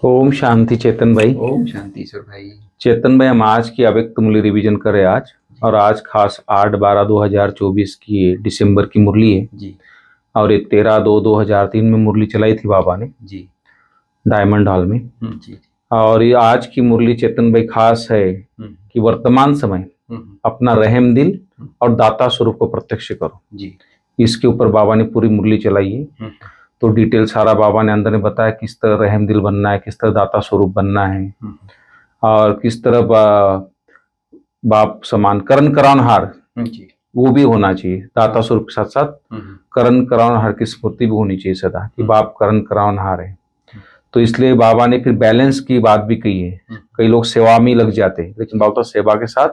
ओम शांति चेतन भाई। ओम शांति ईश्वर भाई। चेतन भाई, हम आज की अव्यक्त मूल्य रिवीजन करें आज। और आज खास 8/12/2024 की दिसंबर की मुरली है जी और ये 13/2/2003 में मुरली चलाई थी बाबा ने जी डायमंड हॉल में। जी और ये आज की मुरली चेतन भाई खास है कि वर्तमान समय अपना रहम दिल और दाता स्वरूप को प्रत्यक्ष करो जी। इसके ऊपर बाबा ने पूरी मुरली चलाई है। तो डिटेल सारा बाबा ने अंदर ने बताया किस तरह रहम दिल बनना है, किस तरह दाता स्वरूप बनना है और किस तरह बाप समान करण करावनहार जी वो भी होना चाहिए। दाता स्वरूप के साथ साथ करण करावनहार की स्मृति भी होनी चाहिए सदा कि बाप करण करावनहार है। तो इसलिए बाबा ने फिर बैलेंस की बात भी कही है। कई लोग सेवा में लग जाते हैं, लेकिन बाबा तो सेवा के साथ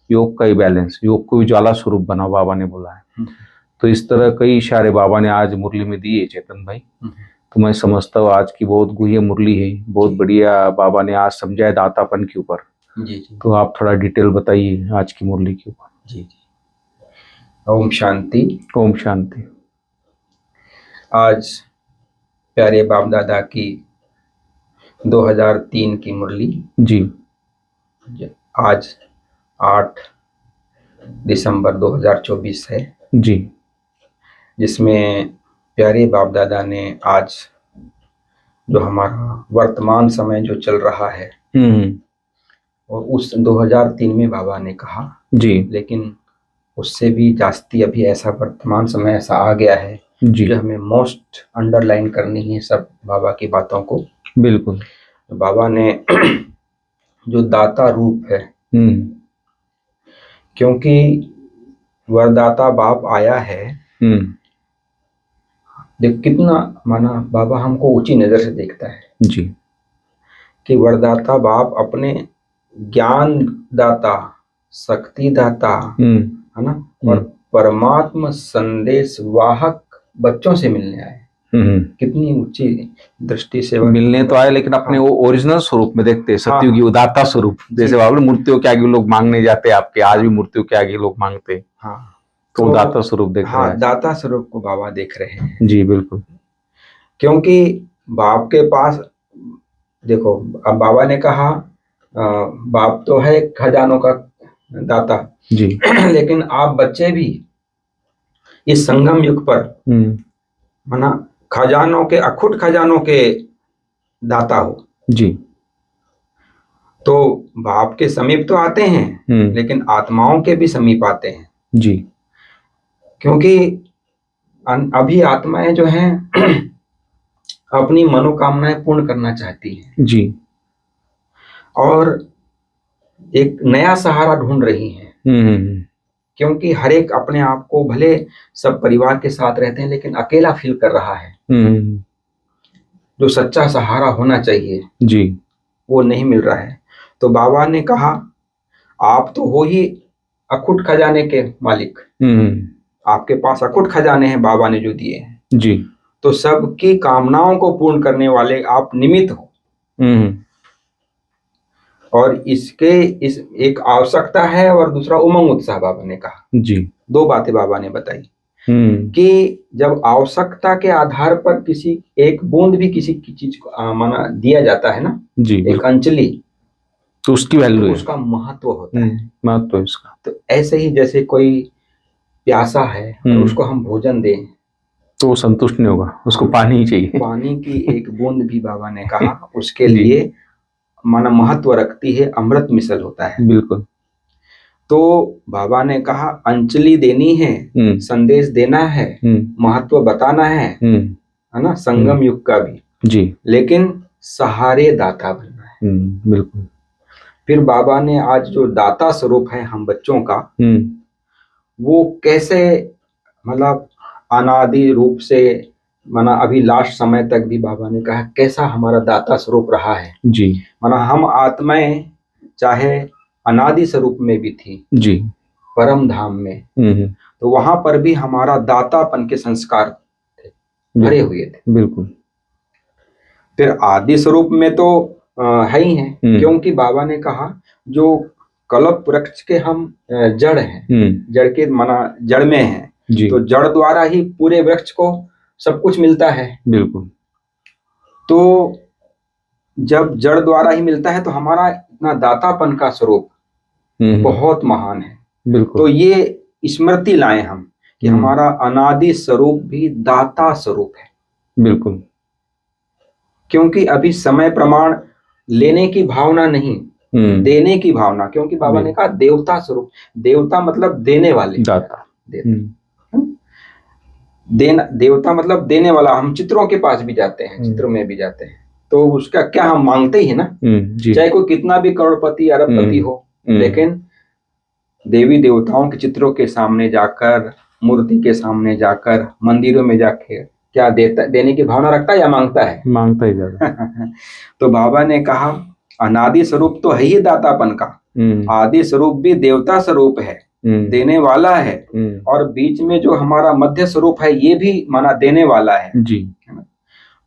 योग का ही बैलेंस, योग को उजाला स्वरूप बना बाबा ने बोला है। तो इस तरह कई इशारे बाबा ने आज मुरली में दिए चेतन भाई। तो मैं समझता हूँ आज की बहुत गुह्य मुरली है, बहुत बढ़िया बाबा ने आज समझाया दातापन के ऊपर। जी जी। तो आप थोड़ा डिटेल बताइए आज की मुरली के ऊपर। जी जी। ओम शांति। ओम शांति। आज प्यारे बाप दादा की 2003 की मुरली जी। आज 8 दिसंबर 2024 है जी। जिसमें प्यारे बाप दादा ने आज जो हमारा वर्तमान समय जो चल रहा है और उस 2003 में बाबा ने कहा जी, लेकिन उससे भी जास्ती अभी ऐसा वर्तमान समय ऐसा आ गया है जी, जो हमें मोस्ट अंडरलाइन करनी है सब बाबा की बातों को। बिल्कुल। तो बाबा ने जो दाता रूप है, क्योंकि वरदाता बाप आया है, देख कितना माना बाबा हमको ऊंची नजर से देखता है जी, कि वरदाता बाप अपने ज्ञान दाता, शक्ति दाता, है ना, और परमात्मा संदेश वाहक बच्चों से मिलने आए। कितनी ऊंची दृष्टि से मिलने तो आए, लेकिन अपने वो ओरिजिनल स्वरूप में देखते, सत्युगी वो दाता स्वरूप। जैसे बाबा मूर्तियों के आगे लोग मांगने जाते, आपके आज भी मूर्तियों के आगे लोग मांगते। हाँ, तो दाता स्वरूप देख रहे हैं। दाता स्वरूप को बाबा देख रहे हैं। जी बिल्कुल। क्योंकि बाप के पास देखो, अब बाबा ने कहा बाप तो है खजानों का दाता जी लेकिन आप बच्चे भी इस संगम युग पर माना खजानों के, अखुट खजानों के दाता हो। जी। तो बाप के समीप तो आते हैं लेकिन आत्माओं के भी समीप आते हैं। जी। क्योंकि अभी आत्माएं जो हैं अपनी मनोकामनाएं पूर्ण करना चाहती हैं। जी। और एक नया सहारा ढूंढ रही हैं। क्योंकि हर एक अपने आप को भले सब परिवार के साथ रहते हैं लेकिन अकेला फील कर रहा है। जो सच्चा सहारा होना चाहिए जी वो नहीं मिल रहा है। तो बाबा ने कहा आप तो हो ही अखुट खजाने के मालिक, आपके पास अखुट खजाने हैं बाबा ने जो दिए हैं। जी। तो सबकी कामनाओं को पूर्ण करने वाले आप निमित्त हो। और इसके इस एक आवश्यकता है और दूसरा उमंग उत्साह बाबा ने कहा। जी। दो बातें बाबा ने बताई कि जब आवश्यकता के आधार पर किसी एक बूंद भी किसी की चीज को माना दिया जाता है ना जी, एक अंजलि, तो उसकी वैल्यू, उसका महत्व होता है। महत्व इसका तो ऐसे ही जैसे कोई प्यासा है और उसको हम भोजन दें तो वो संतुष्ट नहीं होगा, उसको पानी ही चाहिए। पानी की एक बूंद भी बाबा ने कहा उसके लिए माना महत्व रखती है, अमृत मिसल होता है। बिल्कुल। तो बाबा ने कहा अंजलि देनी है, संदेश देना है, महत्व बताना है ना, संगम युग का भी जी, लेकिन सहारे दाता बनना है। बिल्कुल। फिर बाबा ने आज जो दाता स्वरूप है हम बच्चों का, वो कैसे मतलब अनादि रूप से माना अभी लास्ट समय तक भी बाबा ने कहा कैसा हमारा दाता स्वरूप रहा है। जी। माना हम आत्माएं चाहे अनादि स्वरूप में भी थी जी, परम धाम में, तो वहां पर भी हमारा दातापन के संस्कार थे, भरे हुए थे। बिल्कुल। फिर आदि स्वरूप में तो है ही है, क्योंकि बाबा ने कहा जो कल्प वृक्ष के हम जड़ हैं, जड़ के माना जड़ में हैं जी, तो जड़ द्वारा ही पूरे वृक्ष को सब कुछ मिलता है। बिल्कुल। तो जब जड़ द्वारा ही मिलता है तो हमारा इतना दातापन का स्वरूप बहुत महान है। बिल्कुल। तो ये स्मृति लाए हम कि हमारा अनादि स्वरूप भी दाता स्वरूप है। बिल्कुल। क्योंकि अभी समय प्रमाण लेने की भावना नहीं, देने की भावना। क्योंकि बाबा ने कहा देवता स्वरूप, देवता मतलब देने वाले, दाता। देवता मतलब देने वाला। हम चित्रों के पास भी जाते हैं, चित्रों में भी जाते हैं, तो उसका क्या हम मांगते ही ना, चाहे कोई कितना भी करोड़पति अरबपति हो, लेकिन देवी देवताओं के चित्रों के सामने जाकर, मूर्ति के सामने जाकर, मंदिरों में जाकर क्या देने की भावना रखता है या मांगता है? मांगता ही ज्यादा। तो बाबा ने कहा अनादि स्वरूप तो है ही दातापन का, आदि स्वरूप भी देवता स्वरूप है, देने वाला है, और बीच में जो हमारा मध्य स्वरूप है ये भी माना देने वाला है जी।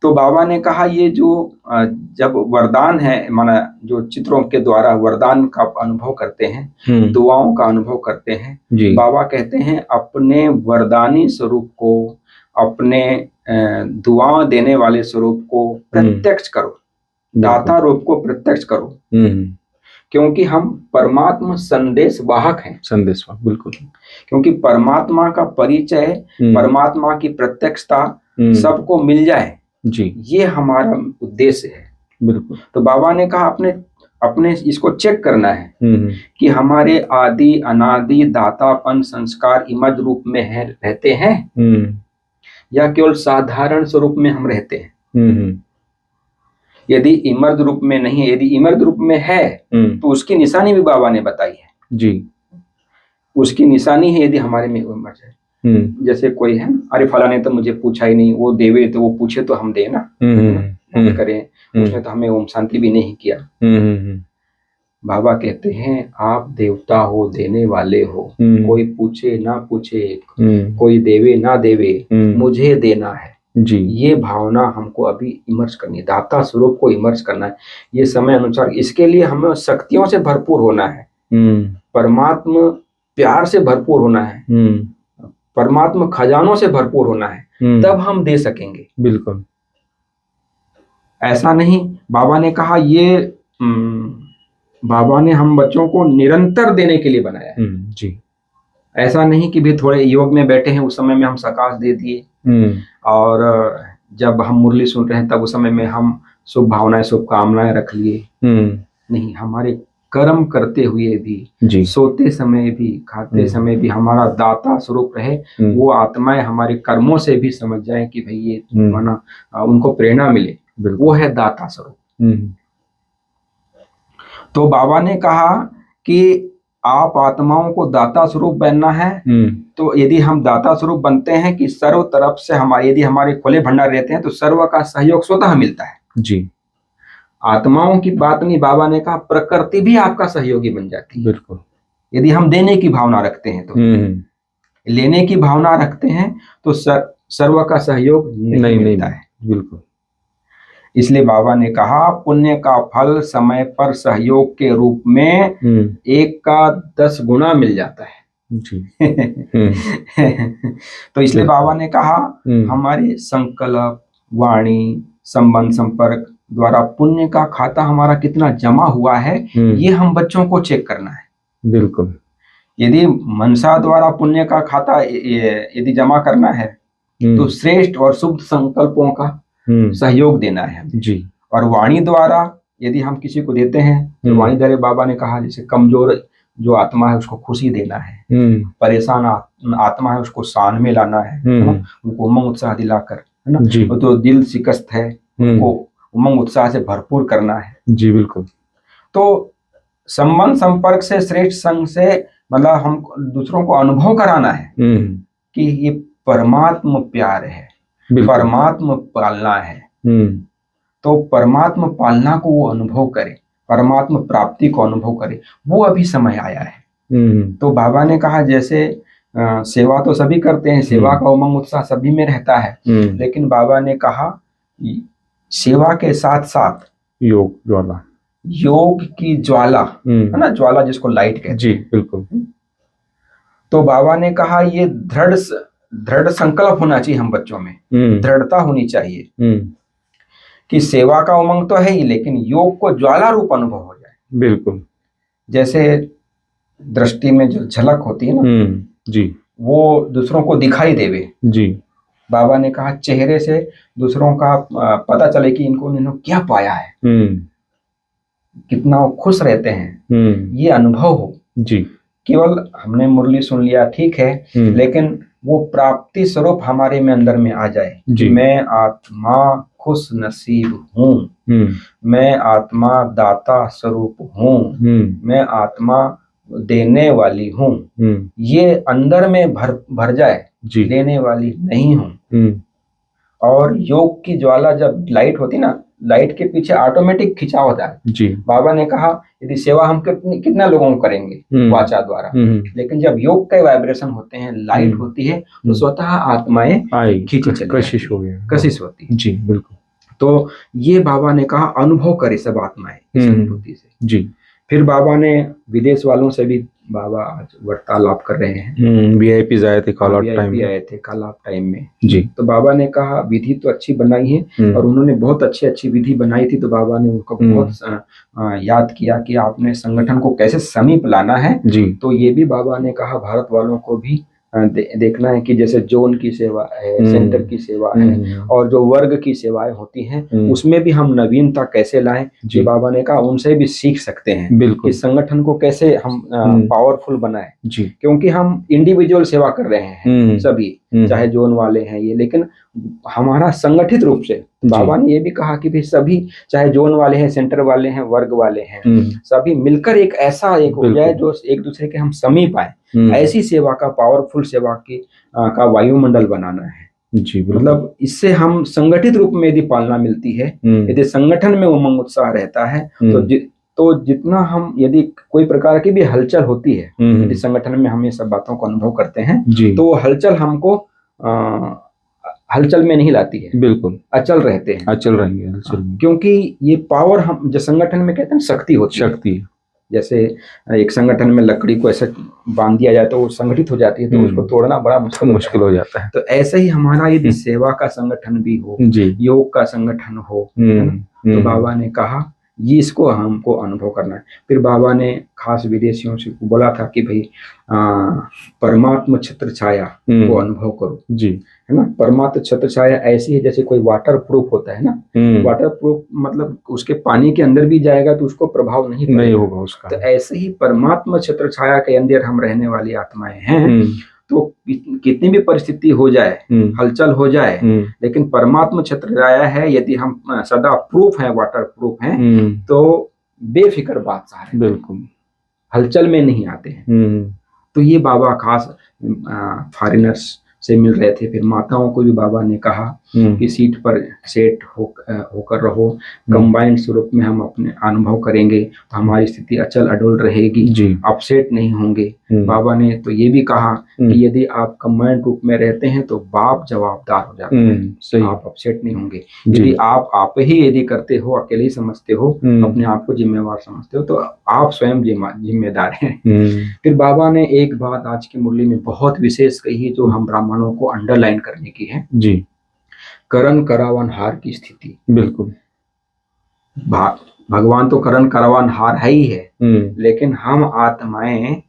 तो बाबा ने कहा ये जो जब वरदान है, माना जो चित्रों के द्वारा वरदान का अनुभव करते हैं, दुआओं का अनुभव करते हैं, बाबा कहते हैं अपने वरदानी स्वरूप को, अपने दुआ देने वाले स्वरूप को प्रत्यक्ष करो, दाता रूप को प्रत्यक्ष करो, क्योंकि हम परमात्मा संदेश वाहक हैं। संदेश वाहक, बिल्कुल। क्योंकि परमात्मा का परिचय, परमात्मा की प्रत्यक्षता सबको मिल जाए जी, ये हमारा उद्देश्य है। बिल्कुल। तो बाबा ने कहा अपने इसको चेक करना है कि हमारे आदि अनादि दातापन संस्कार इमद रूप में रहते हैं या केवल साधारण स्वरूप में हम रहते हैं। यदि इमर्द रूप में नहीं है, यदि इमर्द रूप में है तो उसकी निशानी भी बाबा ने बताई है जी। उसकी निशानी है यदि हमारे में इमर्ज है। जैसे कोई है, अरे फला ने तो मुझे पूछा ही नहीं, वो देवे तो वो पूछे तो हम दे ना, करें, उसने तो हमें ओम शांति भी नहीं किया। बाबा कहते हैं आप देवता हो, देने वाले हो, कोई पूछे ना पूछे, कोई देवे ना देवे, मुझे देना है जी। ये भावना हमको अभी इमर्ज करनी है, दाता स्वरूप को इमर्ज करना है ये समय अनुसार। इसके लिए हमें शक्तियों से भरपूर होना है, परमात्मा प्यार से भरपूर होना है, परमात्मा खजानों से भरपूर होना है, तब हम दे सकेंगे। बिल्कुल। ऐसा नहीं, बाबा ने कहा ये बाबा ने हम बच्चों को निरंतर देने के लिए बनाया है जी। ऐसा नहीं कि भी थोड़े योग में बैठे हैं उस समय में हम सकाश दे दिए और जब हम मुरली सुन रहे हैं तब उस समय में हम शुभ भावनाएं, शुभकामनाएं रख लिए। नहीं, हमारे कर्म करते हुए भी जी, सोते समय भी, खाते समय भी हमारा दाता स्वरूप रहे। वो आत्माएं हमारे कर्मों से भी समझ जाए कि भाई ये माना उनको प्रेरणा मिले, वो है दाता स्वरूप। तो बाबा ने कहा कि आप आत्माओं को दाता स्वरूप बनना है। तो यदि हम दाता स्वरूप बनते हैं कि सर्व तरफ से हमारे, यदि हमारे खुले भंडार रहते हैं तो सर्व का सहयोग स्वतः मिलता है जी। आत्माओं की बात नहीं, बाबा ने कहा प्रकृति भी आपका सहयोगी बन जाती है। बिल्कुल। यदि हम देने की भावना रखते हैं तो लेने की भावना रखते हैं तो सर्व का सहयोग नहीं मिलता है। बिल्कुल। इसलिए बाबा ने कहा पुण्य का फल समय पर सहयोग के रूप में 1 का 10 गुना मिल जाता है जी। तो इसलिए बाबा ने कहा हमारे संकल्प, वाणी, संबंध, संपर्क द्वारा पुण्य का खाता हमारा कितना जमा हुआ है ये हम बच्चों को चेक करना है। बिल्कुल। यदि मनसा द्वारा पुण्य का खाता यदि जमा करना है तो श्रेष्ठ और शुभ संकल्पों का सहयोग देना है जी। और वाणी द्वारा यदि हम किसी को देते हैं तो वाणी द्वारा बाबा ने कहा जैसे कमजोर जो आत्मा है उसको खुशी देना है, परेशान आत्मा है उसको शान में लाना है, उनको उमंग उत्साह दिलाकर, है ना जी। तो दिल शिकस्त है उनको उमंग उत्साह से भरपूर करना है जी। बिल्कुल। तो संबंध संपर्क से, श्रेष्ठ संग से मतलब हम दूसरों को अनुभव कराना है कि ये परमात्मा प्यार है, परमात्मा पालना है। तो परमात्मा पालना को वो अनुभव करे, परमात्मा प्राप्ति को अनुभव करे, वो अभी समय आया है। तो बाबा ने कहा जैसे सेवा तो सभी करते हैं, सेवा का उमंग उत्साह सभी में रहता है, लेकिन बाबा ने कहा सेवा के साथ साथ योग ज्वाला, योग की ज्वाला, है ना, ज्वाला जिसको लाइट कहते हैं जी। बिल्कुल। तो बाबा ने कहा ये दृढ़ संकल्प होना चाहिए हम बच्चों में, दृढ़ता होनी चाहिए कि सेवा का उमंग तो है ही, लेकिन योग को ज्वाला रूप अनुभव हो जाए। बिल्कुल। जैसे दृष्टि में जो झलक होती है ना, जी, वो दूसरों को दिखाई देवे। जी, बाबा ने कहा चेहरे से दूसरों का पता चले कि इन्होंने क्या पाया है, कितना वो खुश रहते हैं, ये अनुभव हो। जी, केवल हमने मुरली सुन लिया ठीक है, लेकिन वो प्राप्ति स्वरूप हमारे में अंदर में आ जाए कि मैं आत्मा खुश नसीब हूँ, मैं आत्मा दाता स्वरूप हूँ, मैं आत्मा देने वाली हूँ, ये अंदर में भर जाए, लेने वाली नहीं हूँ। और योग की ज्वाला जब लाइट होती ना, लाइट के पीछे ऑटोमेटिक खिंचाव होता है। जी, बाबा ने कहा यदि सेवा हम कितना लोगों को करेंगे वाचा द्वारा, लेकिन जब योग के वाइब्रेशन होते हैं, लाइट होती है, तो स्वतः आत्माएं खींची चली कशिश हो गया, कशिश होती है। जी, बिल्कुल। तो ये बाबा ने कहा अनुभव करे सब आत्माएं इस अनुभूति से। जी। फिर बाबा ने विदेश वालों से भी बाबा आज वार्तालाप कर रहे हैं। वीआईपी आए थे कॉल आउट टाइम में, आए थे कॉल आउट टाइम में। जी। तो बाबा ने कहा विधि तो अच्छी बनाई है, और उन्होंने बहुत अच्छी विधि बनाई थी। तो बाबा ने उनको बहुत याद किया कि आपने संगठन को कैसे समीप लाना है। जी। तो ये भी बाबा ने कहा भारत वालों को भी देखना है कि जैसे जोन की सेवा है, सेंटर की सेवा है, और जो वर्ग की सेवाएं होती हैं, उसमें भी हम नवीनता कैसे लाएं। जी। बाबा ने कहा उनसे भी सीख सकते हैं कि संगठन को कैसे हम पावरफुल बनाएं। जी। क्योंकि हम इंडिविजुअल सेवा कर रहे हैं सभी, चाहे जोन वाले हैं ये, लेकिन हमारा संगठित रूप से बाबा ने ये भी कहा कि भाई सभी, चाहे जोन वाले हैं, सेंटर वाले हैं, वर्ग वाले हैं, सभी मिलकर एक ऐसा एक हो जाए जो एक दूसरे के हम समीप आए। ऐसी सेवा का, पावरफुल सेवा की का वायुमंडल बनाना है। जी, मतलब इससे हम संगठित रूप में यदि पालना मिलती है, यदि संगठन में उमंग उत्साह रहता है, तो जितना हम, यदि कोई प्रकार की भी हलचल होती है, यदि संगठन में हम ये सब बातों को अनुभव करते हैं, तो वो हलचल हमको हलचल में नहीं लाती है। बिल्कुल अचल रहते हैं, अचल रहेंगे हलचल में, क्योंकि ये पावर हम जो संगठन में कहते हैं शक्ति होती है। शक्ति जैसे एक संगठन में लकड़ी को ऐसे बांध दिया जाए तो वो संगठित हो जाती है, तो उसको तोड़ना बड़ा मुश्किल हो जाता है। तो ऐसे ही हमारा यदि सेवा का संगठन भी हो, योग का संगठन हो, तो बाबा ने कहा ये इसको हमको अनुभव करना है। फिर बाबा ने खास विदेशियों से बोला था कि भाई परमात्मा छत्र छाया को अनुभव करो। जी, है ना। परमात्मा छत्र छाया ऐसी है जैसे कोई वाटर प्रूफ होता है ना। वाटर प्रूफ मतलब उसके पानी के अंदर भी जाएगा तो उसको प्रभाव नहीं होगा उसका। तो ऐसे ही परमात्मा छत्र छाया के अंदर हम रहने वाली आत्माएं हैं। तो कितनी भी परिस्थिति हो जाए, हलचल हो जाए, लेकिन परमात्मा छत्र छाया है, यदि हम सदा प्रूफ है, वाटर प्रूफ हैं, तो बेफिक्र बादशाह है, बिल्कुल हलचल में नहीं आते हैं। तो ये बाबा खास फॉरेनर्स से मिल रहे थे। फिर माताओं को भी बाबा ने कहा कि सीट पर सेट होकर रहो, कंबाइंड स्वरूप में हम अपने अनुभव करेंगे तो हमारी स्थिति अचल अडोल रहेगी, अपसेट नहीं होंगे। बाबा ने तो ये भी कहा कि यदि आप कंबाइंड रूप में रहते हैं तो बाप जवाबदार हो जाते हैं, आप अपसेट नहीं होंगे। यदि आप ही यदि करते हो, अकेले ही समझते हो, अपने आप को जिम्मेवार समझते हो, तो आप स्वयं जिम्मेदार हैं। फिर बाबा ने एक बात आज की मुरली में बहुत विशेष कही जो हम ब्राह्मणों को अंडरलाइन करने की है। जी, करण करावन हार की स्थिति। बिल्कुल, भगवान तो करण करावन हार है ही है, लेकिन हम आत्माएं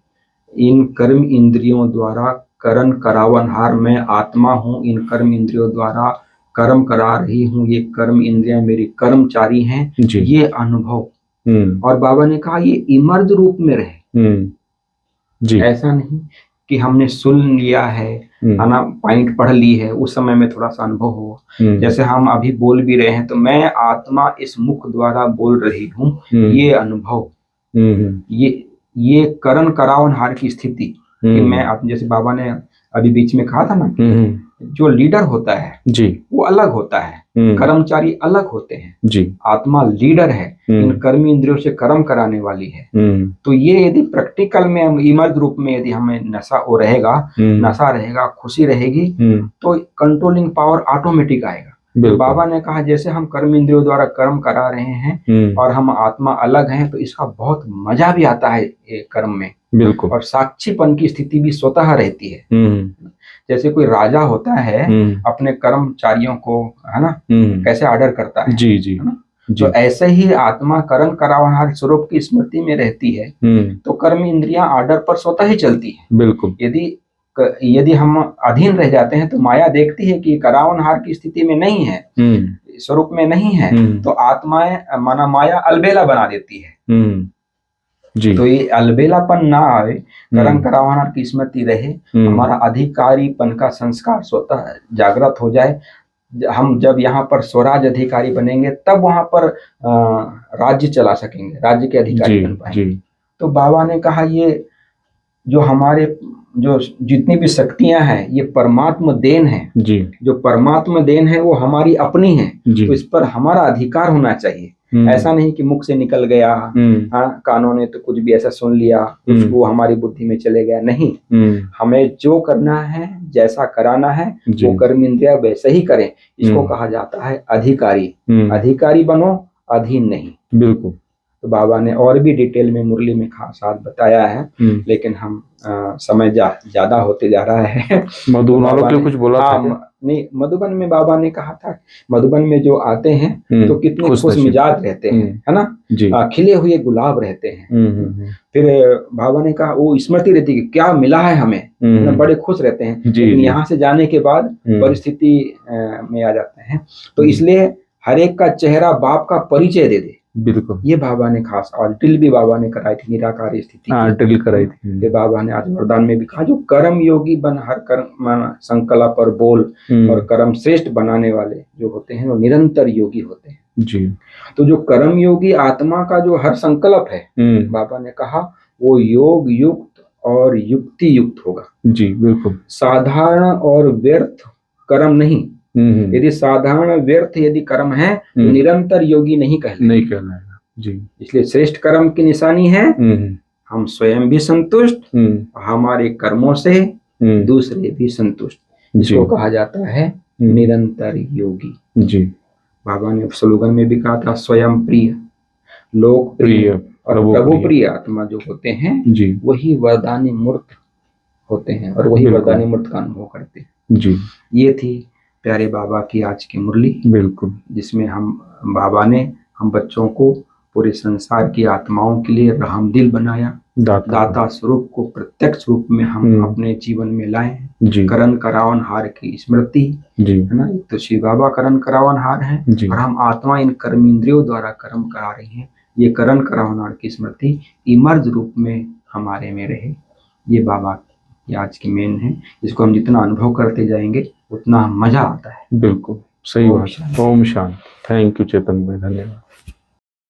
इन कर्म इंद्रियों द्वारा करण करावन हार, मैं आत्मा हूं, इन कर्म इंद्रियों द्वारा कर्म करा रही हूं, ये कर्म इंद्रियां मेरी कर्मचारी हैं। ये अनुभव। और बाबा ने कहा ये इमर्ज रूप में रहे। जी, ऐसा नहीं कि हमने सुन लिया है, ना पॉइंट पढ़ ली है, उस समय में थोड़ा सा अनुभव हो। जैसे हम अभी बोल भी रहे हैं तो मैं आत्मा इस मुख द्वारा बोल रही हूँ, ये अनुभव, ये करण करावन हार की स्थिति कि मैं जैसे बाबा ने अभी बीच में कहा था ना, जो लीडर होता है जी, वो अलग होता है, कर्मचारी अलग होते हैं। जी, आत्मा लीडर है, इन कर्म इंद्रियों से कर्म कराने वाली है। तो ये यदि प्रैक्टिकल में इमर्ज रूप में यदि हमें नशा रहेगा, खुशी रहेगी, तो कंट्रोलिंग पावर ऑटोमेटिक आएगा। तो बाबा ने कहा जैसे हम कर्म इंद्रियों द्वारा कर्म करा रहे हैं और हम आत्मा अलग हैं, तो इसका बहुत मजा भी आता है कर्म में। बिल्कुल, और साक्षीपन की स्थिति भी स्वतः रहती है। जैसे कोई राजा होता है अपने कर्मचारियों को, है ना, कैसे ऑर्डर करता है, जी जी, है ना, तो ऐसे ही आत्मा करण करावनहार स्वरूप की स्मृति में रहती है तो कर्म इंद्रियां ऑर्डर पर स्वतः ही चलती है। बिल्कुल। यदि हम अधीन रह जाते हैं तो माया देखती है कि करावनहार की स्थिति में नहीं है, स्वरूप में नहीं है, तो आत्माएं माना माया अलबेला बना देती है। जी। तो ये अलबेलापन ना आए, करण करावनहार की स्मृति रहे, हमारा अधिकारीपन का संस्कार स्वतः जागृत हो जाए। हम जब यहाँ पर स्वराज अधिकारी बनेंगे तब वहां पर राज्य चला सकेंगे, राज्य के अधिकारी बन पाएंगे। तो बाबा ने कहा ये जो हमारे जो जितनी भी शक्तियां हैं ये परमात्मा देन है जी। जो परमात्मा देन है वो हमारी अपनी है, तो इस पर हमारा अधिकार होना चाहिए। ऐसा नहीं कि मुख से निकल गया, हाँ, कानों ने तो कुछ भी ऐसा सुन लिया, कुछ वो हमारी बुद्धि में चले गया, नहीं। हमें जो करना है, जैसा कराना है, वो कर्म इंद्रिया वैसे ही करें। इसको कहा जाता है अधिकारी। अधिकारी बनो, अधीन नहीं। बिल्कुल। तो बाबा ने और भी डिटेल में मुरली में खास बात बताया है, लेकिन हम समय ज्यादा होते जा रहा है। मधुबन वालों के कुछ बोला था? नहीं, मधुबन में बाबा ने कहा था, मधुबन में जो आते हैं तो कितने खुश मिजाज रहते हैं, है ना, खिले हुए गुलाब रहते हैं। फिर बाबा ने कहा वो स्मृति रहती है कि क्या मिला है हमें, बड़े खुश रहते हैं। लेकिन यहाँ से जाने के बाद परिस्थिति में आ जाते हैं, तो इसलिए हर एक का चेहरा बाप का परिचय दे दे। बिल्कुल, ये बाबा ने खास, और ड्रिल भी बाबा ने कराई थी, निराकार स्थिति ड्रिल कराई थी। ये बाबा ने आज वरदान में भी कहा, जो कर्म योगी बन हर कर्म संकल्प पर बोल, और कर्म श्रेष्ठ बनाने वाले जो होते हैं वो निरंतर योगी होते हैं जी। तो जो कर्म योगी आत्मा का जो हर संकल्प है, बाबा ने कहा वो योग युक्त और युक्ति युक्त होगा जी। बिल्कुल, साधारण और व्यर्थ कर्म नहीं। यदि साधारण व्यर्थ यदि कर्म है तो निरंतर योगी नहीं कहलाएगा जी। इसलिए श्रेष्ठ कर्म की निशानी है हम स्वयं भी संतुष्ट, हमारे कर्मों से दूसरे भी संतुष्ट, जिसको कहा जाता है निरंतर योगी जी। बाबा ने स्लोगन में भी कहा था, स्वयं प्रिय, लोक प्रिय और प्रभु प्रिय आत्मा जो होते हैं जी, वही वरदानी मूर्त होते हैं और वही वरदानी मूर्त का अनुभव करते हैं जी। ये थी प्यारे बाबा की आज की मुरली, बिल्कुल, जिसमें बाबा ने हम बच्चों को पूरे संसार की आत्माओं के लिए रहमदिल बनाया, दाता स्वरूप को प्रत्यक्ष रूप में हम अपने जीवन में लाए जी। करण करावनहार की स्मृति जी, है ना, तो शिव बाबा करण करावनहार है और हम आत्मा इन कर्म इंद्रियों द्वारा कर्म करा रही हैं। ये करण करावनहार की स्मृति इमर्ज रूप में हमारे में रहे, ये बाबा की आज की मेन है। इसको हम जितना अनुभव करते जाएंगे उतना मजा आता है। बिल्कुल सही बात। ओम शांति। थैंक यू चेतन भाई, धन्यवाद।